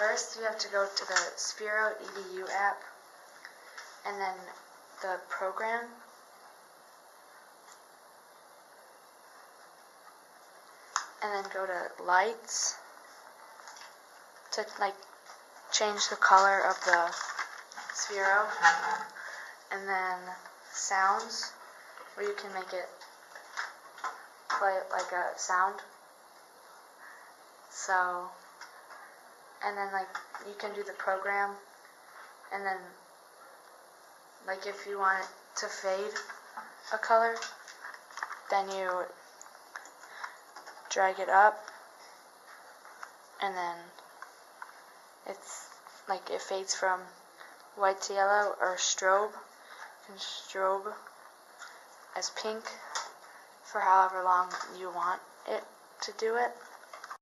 first you have to go to the Sphero EDU app, and then the program, and then go to lights to change the color of the Sphero, and then sounds, where you can make it play like a sound. So, and then you can do the program, and then if you want it to fade a color, then you drag it up, and then it's it fades from white to yellow, or strobe. You can strobe as pink for however long you want it to do it.